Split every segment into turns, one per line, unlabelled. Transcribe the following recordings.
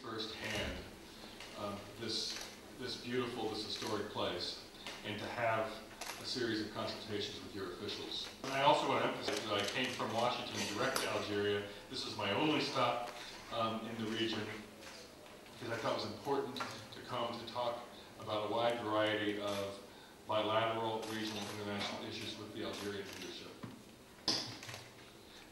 firsthand this beautiful, this historic place, and to have a series of consultations with your officials. And I also want to emphasize that I came from Washington direct to Algeria. This is my only stop in the region because I thought it was important to come to talk about a wide variety of bilateral, regional, and international issues with the Algerian leadership.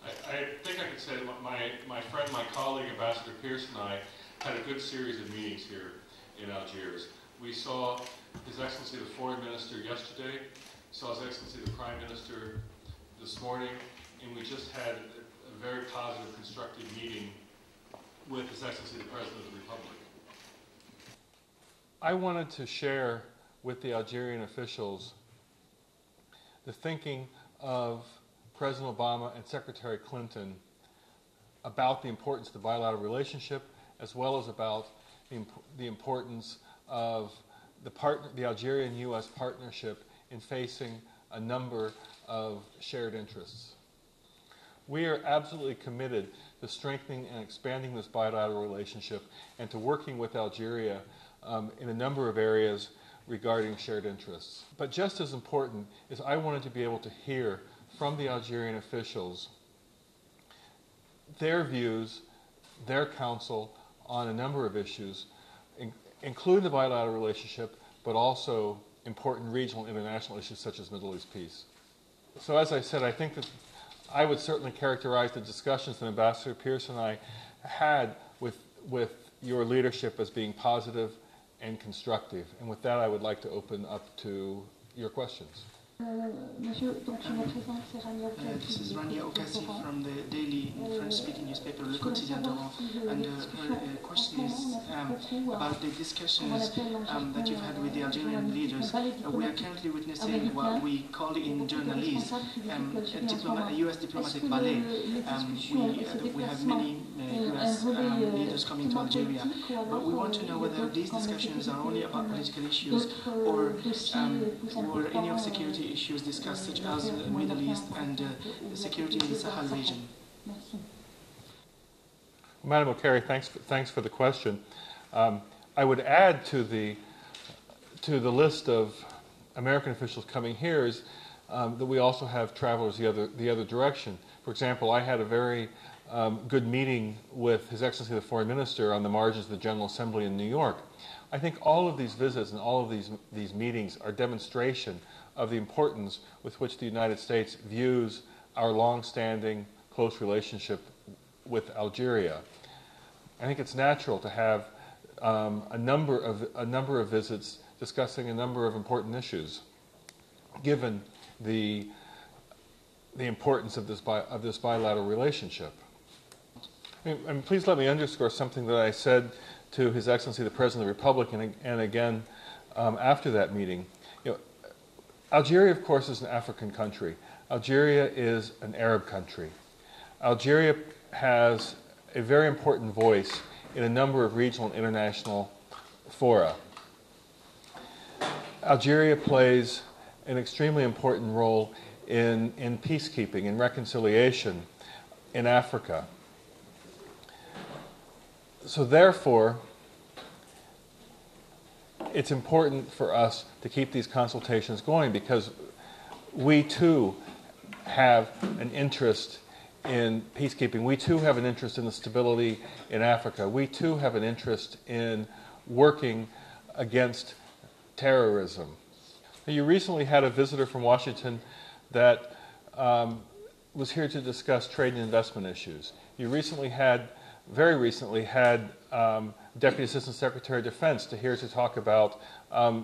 I think I could say that my friend, my colleague, Ambassador Pierce, and I had a good series of meetings here in Algiers. We saw His Excellency the Foreign Minister yesterday, saw His Excellency the Prime Minister this morning, and we just had a very positive, constructive meeting with His Excellency the President of the Republic. I wanted to share with the Algerian officials the thinking of President Obama and Secretary Clinton about the importance of the bilateral relationship, as well as about the importance of the Algerian-U.S. partnership in facing a number of shared interests. We are absolutely committed to strengthening and expanding this bilateral relationship and to working with Algeria in a number of areas regarding shared interests. But just as important is I wanted to be able to hear from the Algerian officials their views, their counsel on a number of issues, including the bilateral relationship, but also important regional and international issues such as Middle East peace. So as I said, I think that I would certainly characterize the discussions that Ambassador Pierce and I had with your leadership as being positive and constructive. And with that, I would like to open up to your questions.
Monsieur, donc je me présente, c'est Rania Okasi.
This is Rania Okasi from the daily French-speaking newspaper Le Quotidien d'Oran, and her question is about the discussions that you've had with the Algerian leaders. We are currently witnessing what we call in journalism a U.S. diplomatic ballet. We have many U.S. leaders coming to Algeria, but we want to know whether these discussions are only about political issues or any of security issues discussed, such as the Middle East and security in the Sahel region.
Madam O'Carey, thanks for the question. I would add to the list of American officials coming here is that we also have travelers the other direction. For example, I had a very good meeting with His Excellency the Foreign Minister on the margins of the General Assembly in New York. I think all of these visits and all of these meetings are demonstration of the importance with which the United States views our long-standing close relationship with Algeria. I think it's natural to have a number of visits discussing a number of important issues, given the importance of this bilateral relationship. And please let me underscore something that I said to His Excellency the President of the Republic and again after that meeting. Algeria, of course, is an African country. Algeria is an Arab country. Algeria has a very important voice in a number of regional and international fora. Algeria plays an extremely important role in peacekeeping and reconciliation in Africa. So therefore, it's important for us to keep these consultations going because we too have an interest in peacekeeping. We too have an interest in the stability in Africa. We too have an interest in working against terrorism. You recently had a visitor from Washington that was here to discuss trade and investment issues. You very recently had Deputy Assistant Secretary of Defense here to talk about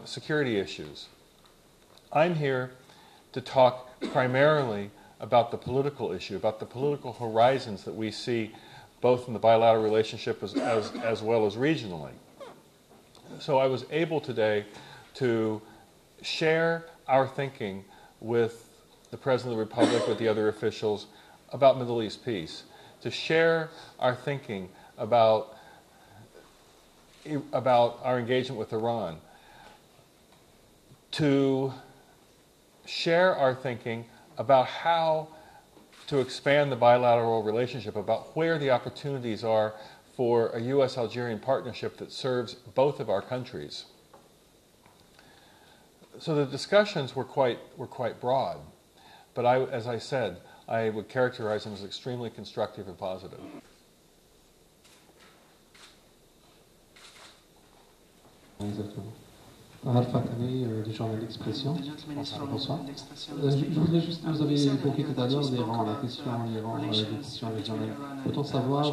security issues. I'm here to talk primarily about the political issue, about the political horizons that we see both in the bilateral relationship as well as regionally. So I was able today to share our thinking with the President of the Republic, with the other officials, about Middle East peace, to share our thinking about our engagement with Iran, to share our thinking about how to expand the bilateral relationship, about where the opportunities are for a U.S. Algerian partnership that serves both of our countries. So the discussions were quite broad, but as I said, I would characterize them as extremely constructive and positive.
Exactement. Al-Fatani, du journal d'Expression. Bonsoir. Je voudrais juste, vous avez évoqué tout à l'heure l'Iran, la question en Iran, la question régionale. Peut-on savoir,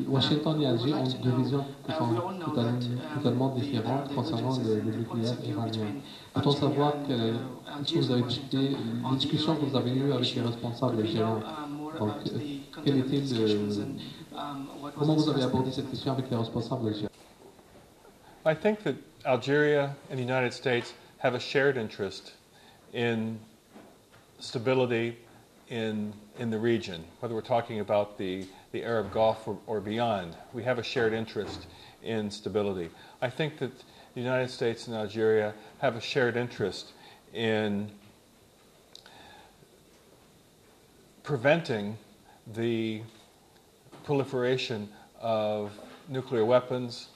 Washington et Alger ont deux visions qui sont totalement différentes concernant le nucléaire iranien. Peut-on savoir est-ce que vous avez discuté, les discussions que vous avez eues avec les responsables algériens, donc quel était comment vous avez abordé cette question avec les responsables algériens?
I think that Algeria and the United States have a shared interest in stability in the region, whether we're talking about the Arab Gulf or beyond. We have a shared interest in stability. I think that the United States and Algeria have a shared interest in preventing the proliferation of nuclear weapons,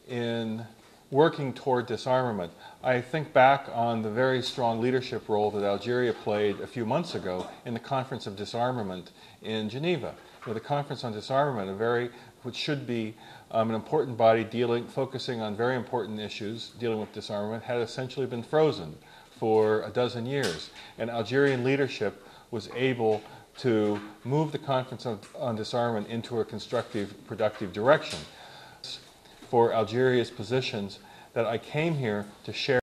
in working toward disarmament. I think back on the very strong leadership role that Algeria played a few months ago in the Conference of Disarmament in Geneva. The Conference on Disarmament, which should be an important body focusing on very important issues dealing with disarmament, had essentially been frozen for a dozen years. And Algerian leadership was able to move the Conference on Disarmament into a constructive, productive direction. For Algeria's positions that I came here to share